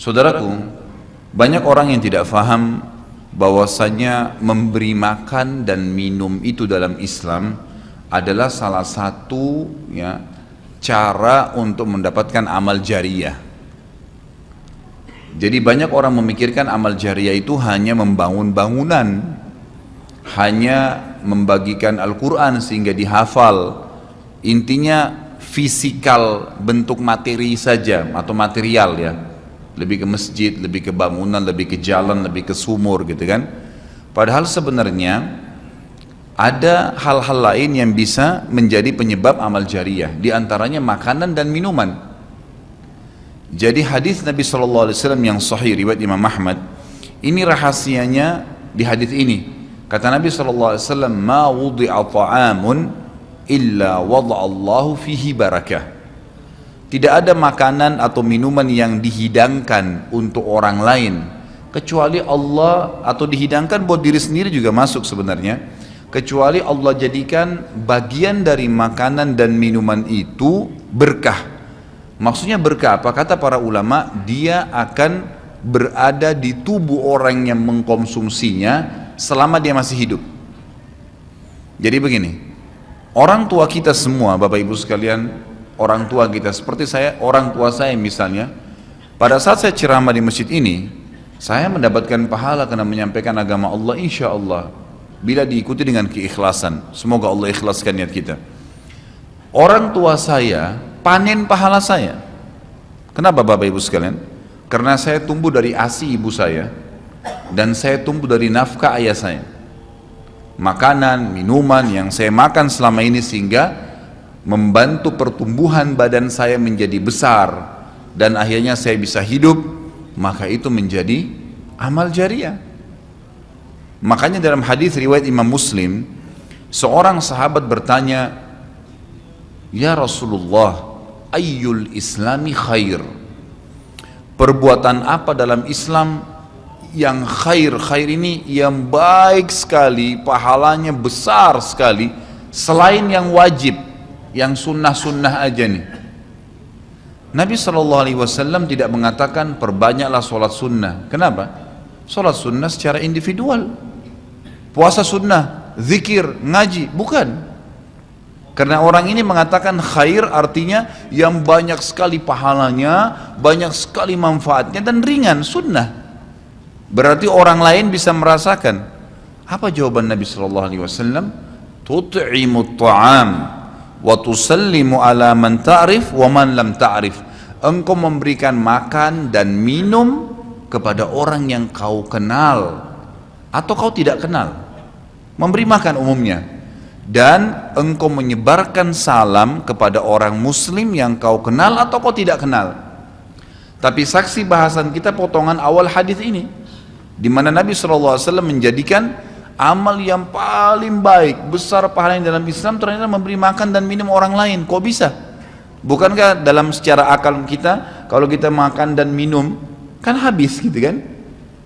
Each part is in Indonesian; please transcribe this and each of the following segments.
Saudaraku, banyak orang yang tidak faham bahwasanya memberi makan dan minum itu dalam Islam adalah salah satu cara untuk mendapatkan amal jariyah. Jadi banyak orang memikirkan amal jariyah itu hanya membangun bangunan, hanya membagikan Al-Quran sehingga dihafal. Intinya fisikal, bentuk materi saja atau material ya. Lebih ke masjid, lebih ke bangunan, lebih ke jalan, lebih ke sumur gitu kan. Padahal sebenarnya ada hal-hal lain yang bisa menjadi penyebab amal jariyah, di antaranya makanan dan minuman. Jadi hadis Nabi SAW yang sahih riwayat Imam Ahmad, ini rahasianya di hadis ini. Kata Nabi SAW, ma wudi'a ta'amun illa wada'allahu fihi barakah. Tidak ada makanan atau minuman yang dihidangkan untuk orang lain kecuali Allah, atau dihidangkan buat diri sendiri juga masuk sebenarnya, kecuali Allah jadikan bagian dari makanan dan minuman itu berkah. Maksudnya berkah apa? Kata para ulama, dia akan berada di tubuh orang yang mengkonsumsinya selama dia masih hidup. Jadi begini, orang tua kita semua, Bapak Ibu sekalian, orang tua kita seperti saya, orang tua saya misalnya, pada saat saya ceramah di masjid ini, saya mendapatkan pahala karena menyampaikan agama Allah, insya Allah, bila diikuti dengan keikhlasan. Semoga Allah ikhlaskan niat kita. Orang tua saya panen pahala saya. Kenapa Bapak Ibu sekalian? Karena saya tumbuh dari ASI ibu saya, dan saya tumbuh dari nafkah ayah saya. Makanan, minuman yang saya makan selama ini sehingga membantu pertumbuhan badan saya menjadi besar dan akhirnya saya bisa hidup, maka itu menjadi amal jariyah. Makanya dalam hadis riwayat Imam Muslim, seorang sahabat bertanya, ya Rasulullah, ayyul islami khair? Perbuatan apa dalam Islam yang khair? Khair ini yang baik sekali, pahalanya besar sekali, selain yang wajib, yang sunnah-sunnah aja nih. Nabi SAW tidak mengatakan perbanyaklah sholat sunnah. Kenapa? Sholat sunnah secara individual, puasa sunnah, zikir, ngaji, bukan. Karena orang ini mengatakan khair artinya yang banyak sekali pahalanya, banyak sekali manfaatnya dan ringan, sunnah. Berarti orang lain bisa merasakan. Apa jawaban Nabi SAW? Tut'imut ta'am wa tusallimu ala man ta'rif wa man lam ta'rif. Engkau memberikan makan dan minum kepada orang yang kau kenal atau kau tidak kenal, memberi makan umumnya, dan engkau menyebarkan salam kepada orang muslim yang kau kenal atau kau tidak kenal. Tapi saksi bahasan kita potongan awal hadis ini, di mana Nabi SAW menjadikan amal yang paling baik, besar pahalanya dalam Islam ternyata memberi makan dan minum orang lain. Kok bisa? Bukankah dalam secara akal kita, kalau kita makan dan minum kan habis gitu kan?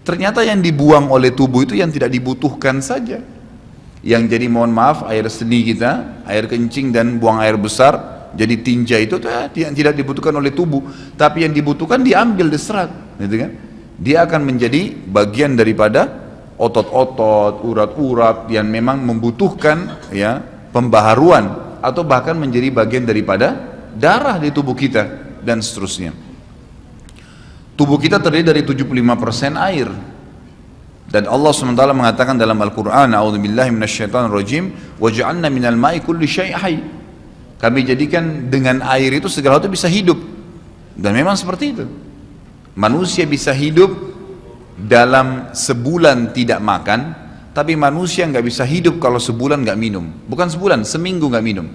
Ternyata yang dibuang oleh tubuh itu yang tidak dibutuhkan saja. Yang jadi mohon maaf air seni kita, air kencing dan buang air besar, jadi tinja itu yang tidak dibutuhkan oleh tubuh, tapi yang dibutuhkan diambil, diserap, gitu kan? Dia akan menjadi bagian daripada otot-otot, urat-urat yang memang membutuhkan pembaharuan, atau bahkan menjadi bagian daripada darah di tubuh kita dan seterusnya. Tubuh kita terdiri dari 75% air, dan Allah SWT mengatakan dalam Al-Quran, a'udzubillahi minasyaitonirrajim, waja'alna minal ma'i kulli syai' hayy. Kami jadikan dengan air itu segala itu bisa hidup, dan memang seperti itu. Manusia bisa hidup dalam sebulan tidak makan, tapi manusia nggak bisa hidup kalau sebulan nggak minum. Bukan sebulan, seminggu nggak minum.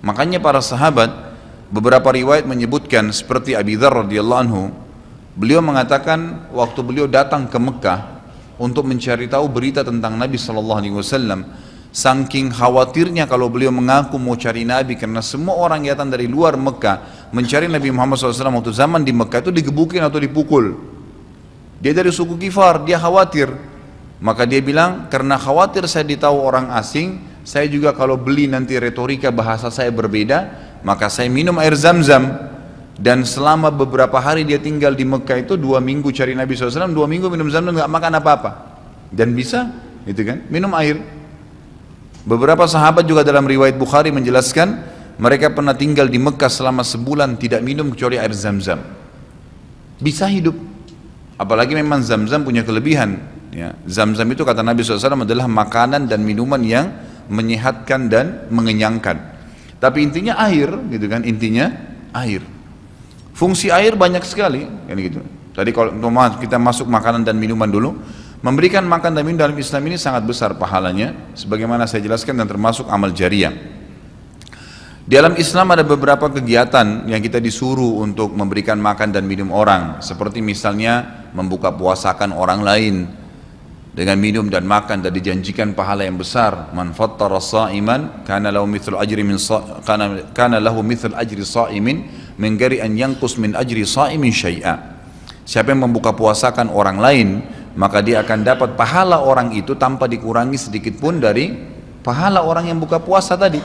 Makanya para sahabat, beberapa riwayat menyebutkan seperti Abi Dzar radhiyallahu anhu, beliau mengatakan waktu beliau datang ke Mekah untuk mencari tahu berita tentang Nabi SAW, saking khawatirnya kalau beliau mengaku mau cari Nabi, karena semua orang yang datang dari luar Mekah mencari Nabi Muhammad SAW waktu zaman di Mekah itu digebukin atau dipukul. Dia dari suku Kifar, dia khawatir. Maka dia bilang, karena khawatir saya ditahu orang asing, saya juga kalau beli nanti retorika bahasa saya berbeda, maka saya minum air Zam-Zam. dan selama beberapa hari dia tinggal di Mekah itu 2 minggu cari Nabi SAW, 2 minggu minum Zamzam nggak makan apa-apa, dan bisa gitu kan minum air. Beberapa sahabat juga dalam riwayat Bukhari menjelaskan mereka pernah tinggal di Mekah selama sebulan tidak minum kecuali air Zamzam, bisa hidup. Apalagi memang Zamzam punya kelebihan ya. Zamzam itu kata Nabi SAW adalah makanan dan minuman yang menyehatkan dan mengenyangkan. Tapi intinya air gitu kan, intinya air. Fungsi air banyak sekali kan gitu. Tadi kalau kita masuk makanan dan minuman dulu, memberikan makan dan minum dalam Islam ini sangat besar pahalanya, sebagaimana saya jelaskan, dan termasuk amal jariah. Di dalam Islam ada beberapa kegiatan yang kita disuruh untuk memberikan makan dan minum orang, seperti misalnya membuka puasakan orang lain dengan minum dan makan, dan dijanjikan pahala yang besar. Man fattara sha'iman kana lahu mithlu ajri sha'imin min ghairi an yanqus min ajri sha'imin syai'a. Siapa yang membuka puasakan orang lain, maka dia akan dapat pahala orang itu tanpa dikurangi sedikit pun dari pahala orang yang buka puasa tadi.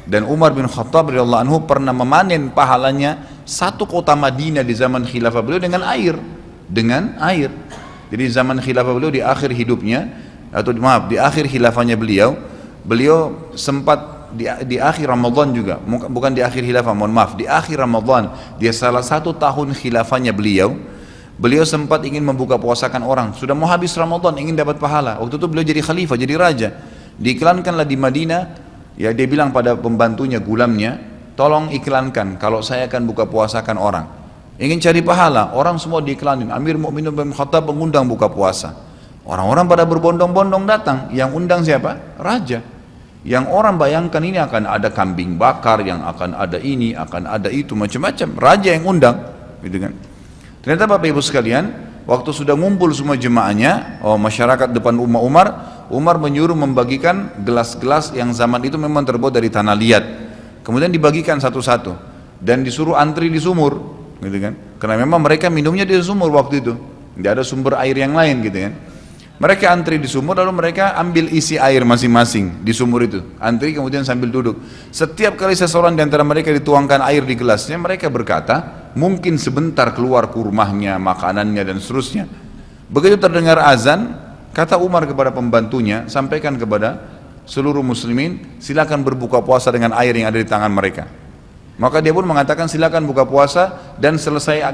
Dan Umar bin Khattab radhiyallahu anhu pernah memanen pahalanya 1 kota Madinah di zaman khilafah beliau dengan air. Jadi zaman khilafah beliau di akhir hidupnya, atau maaf di akhir khilafahnya beliau sempat di akhir Ramadan juga, bukan di akhir khilafah, mohon maaf, di akhir Ramadan, dia salah 1 tahun khilafahnya beliau sempat ingin membuka puasakan orang, sudah mau habis Ramadan, ingin dapat pahala. Waktu itu beliau jadi khalifah, jadi raja, diiklankanlah di Madinah. Ya, dia bilang pada pembantunya, gulamnya, tolong iklankan kalau saya akan buka puasakan orang. Ingin cari pahala, orang semua diiklanin. Amir Mu'minin bin Khattab mengundang buka puasa. Orang-orang pada berbondong-bondong datang. Yang undang siapa? Raja. Yang orang bayangkan ini akan ada kambing bakar, yang akan ada ini, akan ada itu, macam-macam. Raja yang undang, gitu kan. Ternyata Bapak Ibu sekalian, waktu sudah ngumpul semua jemaahnya, masyarakat depan Umar menyuruh membagikan gelas-gelas yang zaman itu memang terbuat dari tanah liat. Kemudian dibagikan satu-satu dan disuruh antri di sumur, gitu kan? Karena memang mereka minumnya di sumur waktu itu, tidak ada sumber air yang lain, gitu kan? Mereka antri di sumur, lalu mereka ambil isi air masing-masing di sumur itu, antri kemudian sambil duduk. Setiap kali seseorang di antara mereka dituangkan air di gelasnya, mereka berkata, mungkin sebentar keluar kurmahnya, makanannya, dan seterusnya. Begitu terdengar azan, kata Umar kepada pembantunya, sampaikan kepada seluruh muslimin, silakan berbuka puasa dengan air yang ada di tangan mereka. Maka dia pun mengatakan, silakan buka puasa, dan selesai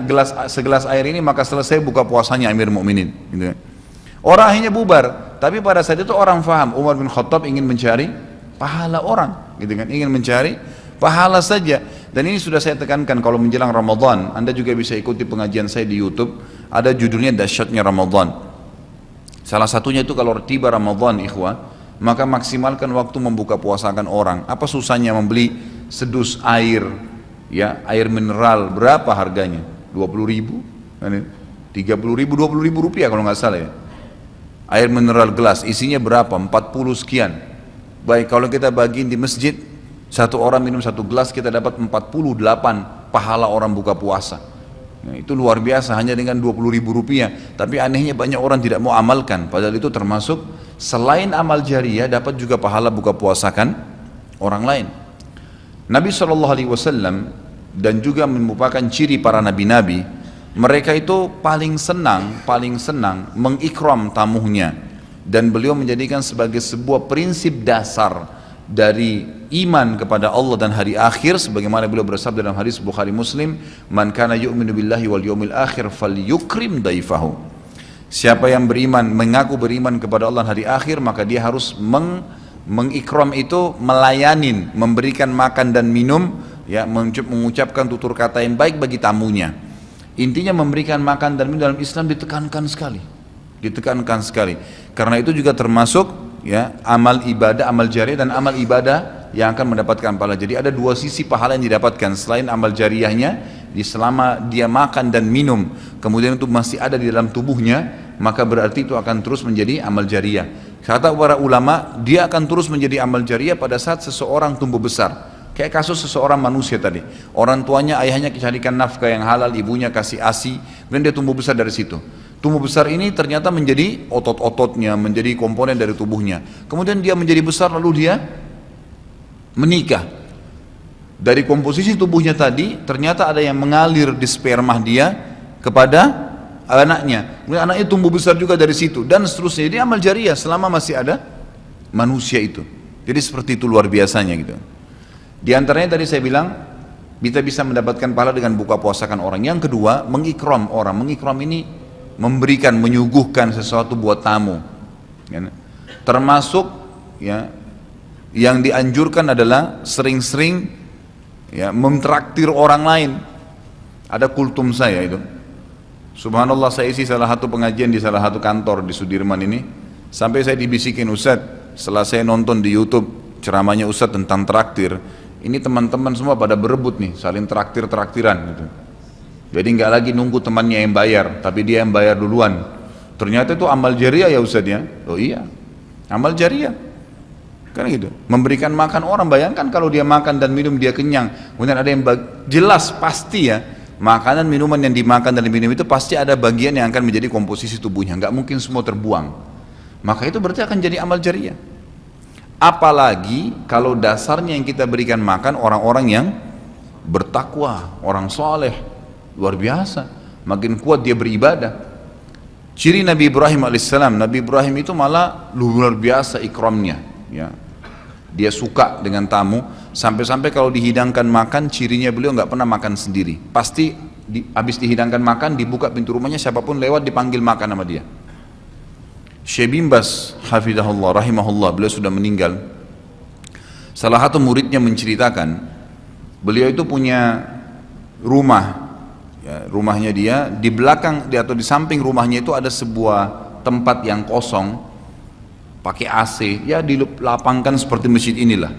segelas air ini, maka selesai buka puasanya Amir Mu'minin, gitu. Orang akhirnya bubar, tapi pada saat itu orang faham Umar bin Khattab ingin mencari pahala orang, gitu kan, ingin mencari pahala saja. Dan ini sudah saya tekankan, kalau menjelang Ramadan, Anda juga bisa ikuti pengajian saya di YouTube, ada judulnya Dahsyatnya Ramadan. Salah satunya itu kalau tiba Ramadan, ikhwah, maka maksimalkan waktu membuka puasakan orang. Apa susahnya membeli sedus air, ya, air mineral, berapa harganya? 20.000, 30.000, 20.000 rupiah kalau nggak salah ya. Air mineral gelas, isinya berapa? 40 sekian. Baik, kalau kita bagiin di masjid, satu orang minum 1 gelas, kita dapat 48 pahala orang buka puasa. Nah, itu luar biasa, hanya dengan 20.000 rupiah. Tapi anehnya banyak orang tidak mau amalkan, padahal itu termasuk selain amal jariah, dapat juga pahala buka puasakan orang lain. Nabi SAW dan juga merupakan ciri para nabi-nabi, mereka itu paling senang mengikram tamunya, dan beliau menjadikan sebagai sebuah prinsip dasar dari iman kepada Allah dan hari akhir, sebagaimana beliau bersabda dalam hadis Bukhari Muslim, man kana yu'minu billahi wal yawmil akhir falyukrim daifahu. Siapa yang beriman, mengaku beriman kepada Allah dan hari akhir, maka dia harus mengikram itu, melayanin, memberikan makan dan minum, ya, mengucapkan tutur kata yang baik bagi tamunya. Intinya memberikan makan dan minum dalam Islam ditekankan sekali, karena itu juga termasuk, ya, amal ibadah, amal jariah dan amal ibadah yang akan mendapatkan pahala. Jadi ada 2 sisi pahala yang didapatkan selain amal jariahnya, selama dia makan dan minum kemudian itu masih ada di dalam tubuhnya, maka berarti itu akan terus menjadi amal jariah. Kata para ulama, dia akan terus menjadi amal jariah pada saat seseorang tumbuh besar. Kayak kasus seseorang manusia tadi, orang tuanya, ayahnya carikan nafkah yang halal, ibunya kasih ASI, dan dia tumbuh besar dari situ. Tumbuh besar ini ternyata menjadi otot-ototnya, menjadi komponen dari tubuhnya. Kemudian dia menjadi besar, lalu dia menikah. Dari komposisi tubuhnya tadi, ternyata ada yang mengalir di sperma dia kepada anaknya. Kemudian anaknya tumbuh besar juga dari situ, dan seterusnya. Jadi amal jariah selama masih ada manusia itu. Jadi seperti itu luar biasanya gitu. Di antaranya tadi saya bilang, kita bisa mendapatkan pahala dengan buka puasakan orang. Yang kedua, mengikram orang. Mengikram ini memberikan, menyuguhkan sesuatu buat tamu. Ya. Termasuk ya, yang dianjurkan adalah sering-sering ya, mentraktir orang lain. Ada kultum saya itu. Subhanallah, saya isi salah satu pengajian di salah satu kantor di Sudirman ini. Sampai saya dibisikin, Ustadz, setelah saya nonton di YouTube ceramahnya Ustadz tentang traktir, ini teman-teman semua pada berebut nih, saling traktir-traktiran gitu. Jadi nggak lagi nunggu temannya yang bayar, tapi dia yang bayar duluan. Ternyata itu amal jariah ya Ustadz ya. Oh iya, amal jariah. Kan gitu, memberikan makan orang. Bayangkan kalau dia makan dan minum dia kenyang, kemudian ada yang jelas pasti ya, makanan minuman yang dimakan dan diminum itu pasti ada bagian yang akan menjadi komposisi tubuhnya, nggak mungkin semua terbuang. Maka itu berarti akan jadi amal jariah. Apalagi kalau dasarnya yang kita berikan makan orang-orang yang bertakwa, orang soleh, luar biasa, makin kuat dia beribadah. Ciri Nabi Ibrahim alaihissalam, Nabi Ibrahim itu malah luar biasa ikramnya ya. Dia suka dengan tamu, sampai-sampai kalau dihidangkan makan, cirinya beliau nggak pernah makan sendiri. Pasti habis dihidangkan makan, dibuka pintu rumahnya, siapapun lewat dipanggil makan sama dia. Syekh bin Baz hafizahullah rahimahullah, beliau sudah meninggal. Salah satu muridnya menceritakan, beliau itu punya rumah ya, rumahnya dia di belakang atau di samping rumahnya itu ada sebuah tempat yang kosong pakai AC ya, dilapangkan seperti masjid inilah.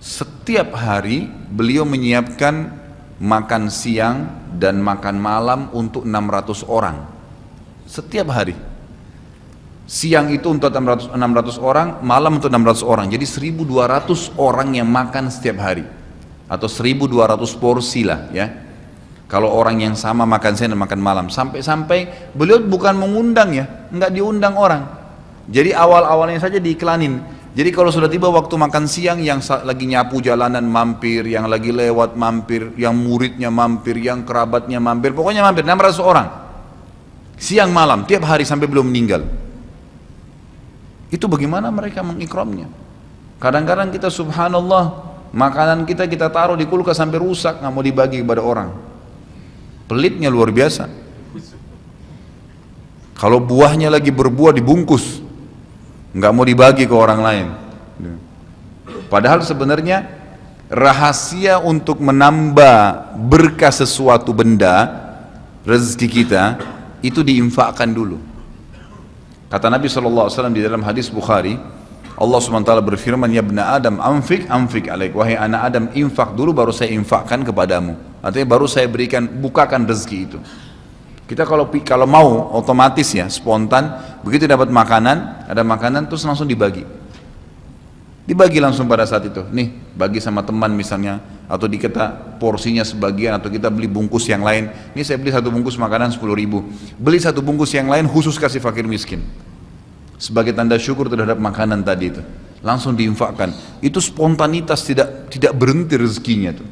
Setiap hari beliau menyiapkan makan siang dan makan malam untuk 600 orang setiap hari. Siang itu untuk 600 orang, malam untuk 600 orang. Jadi 1200 orang yang makan setiap hari, atau 1200 porsi lah ya. Kalau orang yang sama makan siang dan makan malam, sampai-sampai beliau bukan mengundang ya, nggak diundang orang. Jadi awal-awalnya saja diiklanin. Jadi kalau sudah tiba waktu makan siang, yang lagi nyapu jalanan mampir, yang lagi lewat mampir, yang muridnya mampir, yang kerabatnya mampir, pokoknya mampir 600 orang. Siang malam, tiap hari sampai belum meninggal. Itu bagaimana mereka mengikramnya. Kadang-kadang kita subhanallah, makanan kita taruh di kulkas sampai rusak, nggak mau dibagi kepada orang. Pelitnya luar biasa. Kalau buahnya lagi berbuah dibungkus, nggak mau dibagi ke orang lain. Padahal sebenarnya rahasia untuk menambah berkah sesuatu benda, rezeki kita, itu diinfakkan dulu. Kata Nabi SAW di dalam hadis Bukhari, Allah SWT berfirman, ya ibna Adam anfik alaik, wahai anak Adam, infak dulu baru saya infakkan kepadamu. Artinya baru saya berikan, bukakan rezeki itu. Kita kalau mau otomatis ya, spontan, begitu dapat makanan, ada makanan terus langsung dibagi langsung pada saat itu. Nih bagi sama teman misalnya, atau kita porsinya sebagian, atau kita beli bungkus yang lain. Ini saya beli satu bungkus makanan 10.000, beli satu bungkus yang lain khusus kasih fakir miskin, sebagai tanda syukur terhadap makanan tadi itu. Langsung diinfakkan. Itu spontanitas, tidak berhenti rezekinya tuh.